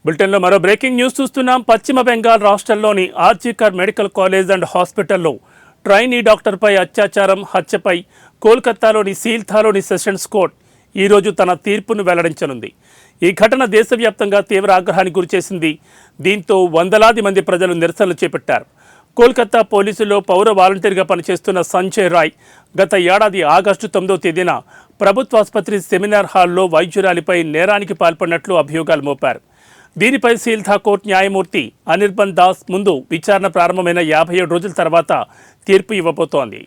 బులెటిన్లో మరో breaking news చూస్తున్నాం. పశ్చిమ బెంగాల్ రాష్ట్రంలోని ఆర్జికర్ మెడికల్ కాలేజ్ అండ్ హాస్పిటల్లో ట్రైనీ డాక్టర్పై అత్యాచారం హత్యపై కోల్కతాలోని సీల్థాలోని సెషన్స్ కోర్టు ఈరోజు తన తీర్పును వెల్లడించనుంది. ఈ ఘటన దేశవ్యాప్తంగా తీవ్ర ఆగ్రహానికి గురిచేసింది. దీంతో వందలాది మంది ప్రజలు నిరసనలు చేపట్టారు. కోల్కతా పోలీసుల్లో పౌర వాలంటీర్గా పనిచేస్తున్న సంజయ్ రాయ్ గత ఏడాది ఆగస్టు 9వ తేదీన ప్రభుత్వ ఆసుపత్రి సెమినార్ హాల్లో వైద్యురాలిపై నేరానికి పాల్పడినట్లు అభియోగాలు మోపారు. దీనిపై సీల్థా కోర్టు న్యాయమూర్తి అనిర్బన్ దాస్ ముందు విచారణ ప్రారంభమైన 57 రోజుల తర్వాత తీర్పు ఇవ్వబోతోంది.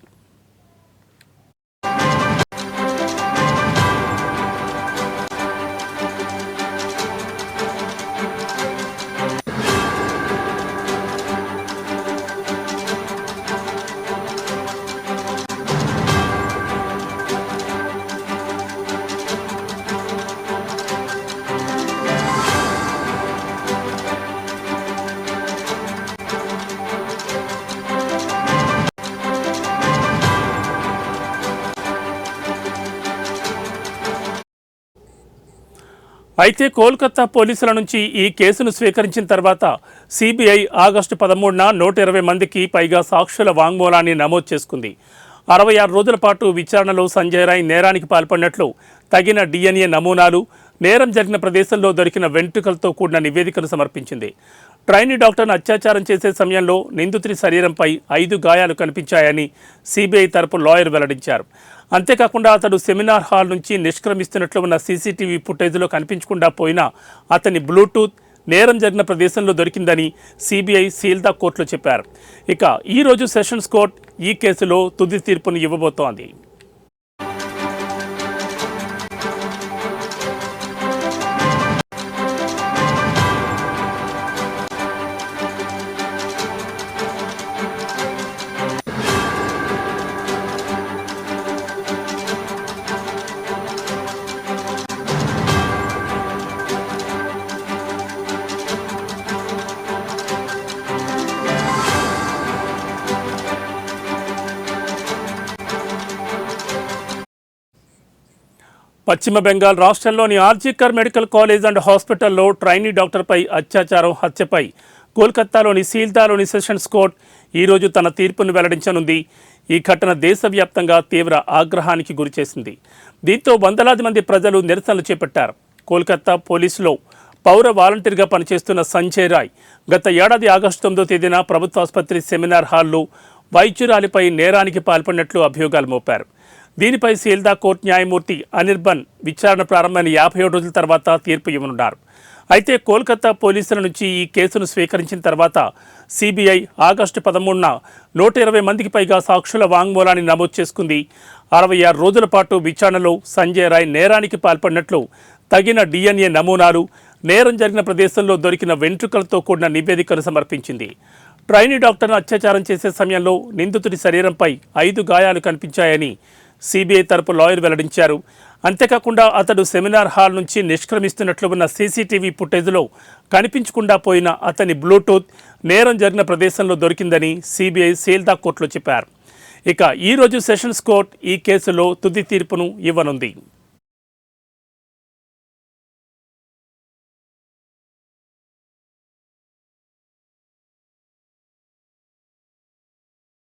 అయితే కోల్కతా పోలీసుల నుంచి ఈ కేసును స్వీకరించిన తర్వాత సిబిఐ ఆగస్టు 13న 120 మందికి పైగా సాక్షుల వాంగ్మూలాన్ని నమోదు చేసుకుంది. 66 రోజుల పాటు విచారణలో సంజయ్ రాయ్ నేరానికి పాల్పడినట్లు తగిన DNA నమూనాలు, నేరం జరిగిన ప్రదేశంలో దొరికిన వెంట్రుకలతో కూడిన నివేదికను సమర్పించింది. ట్రైనీ డాక్టర్ను అత్యాచారం చేసే సమయంలో నిందితుడి శరీరంపై 5 గాయాలు కనిపించాయని సిబిఐ తరపు లాయర్ వెల్లడించారు. అంతేకాకుండా అతడు సెమినార్ హాల్ నుంచి నిష్క్రమిస్తున్నట్లు ఉన్న సీసీటీవీ ఫుటేజ్లో కనిపించకుండా పోయిన అతని బ్లూటూత్ నేరం జరిగిన ప్రదేశంలో దొరికిందని సిబిఐ సీల్దా కోర్టులో చెప్పారు. ఇక ఈరోజు సెషన్స్ కోర్టు ఈ కేసులో తుది తీర్పును ఇవ్వబోతోంది. పశ్చిమ బెంగాల్ రాష్ట్రంలోని ఆర్జికర్ మెడికల్ కాలేజ్ అండ్ హాస్పిటల్లో ట్రైనీ డాక్టర్పై అత్యాచారం హత్యపై కోల్కతాలోని సీల్దాలోని సెషన్స్ కోర్టు ఈరోజు తన తీర్పును వెల్లడించనుంది. ఈ ఘటన దేశవ్యాప్తంగా తీవ్ర ఆగ్రహానికి గురిచేసింది. దీంతో వందలాది మంది ప్రజలు నిరసనలు చేపట్టారు. కోల్కతా పోలీసులో పౌర వాలంటీర్గా పనిచేస్తున్న సంజయ్ రాయ్ గత ఏడాది ఆగస్టు 9వ తేదీన ప్రభుత్వ ఆసుపత్రి సెమినార్ హాల్లో వైద్యురాలిపై నేరానికి పాల్పడినట్లు అభియోగాలు మోపారు. దీనిపై సీల్దా కోర్టు న్యాయమూర్తి అనిర్బన్ విచారణ ప్రారంభమైన 57 రోజుల తర్వాత తీర్పు ఇవ్వనున్నారు. అయితే కోల్కతా పోలీసుల నుంచి ఈ కేసును స్వీకరించిన తర్వాత సిబిఐ ఆగస్టు 13న 120 మందికి పైగా సాక్షుల వాంగ్మూలాన్ని నమోదు చేసుకుంది. 66 రోజుల పాటు విచారణలో సంజయ్ రాయ్ నేరానికి పాల్పడినట్లు తగిన DNA నమూనాలు, నేరం జరిగిన ప్రదేశంలో దొరికిన వెంట్రుకలతో కూడిన నివేదికను సమర్పించింది. ట్రైనీ డాక్టర్ను అత్యాచారం చేసే సమయంలో నిందితుడి శరీరంపై 5 గాయాలు కనిపించాయని సిబిఐ తరపు లాయర్ వెల్లడించారు. అంతేకాకుండా అతడు సెమినార్ హాల్ నుంచి నిష్క్రమిస్తున్నట్లు ఉన్న సీసీటీవీ ఫుటేజ్లో కనిపించకుండా పోయిన అతని బ్లూటూత్ నేరం జరిగిన ప్రదేశంలో దొరికిందని సిబిఐ సీల్దా కోర్టులో చెప్పారు. ఇక ఈరోజు సెషన్స్ కోర్టు ఈ కేసులో తుది తీర్పును ఇవ్వనుంది.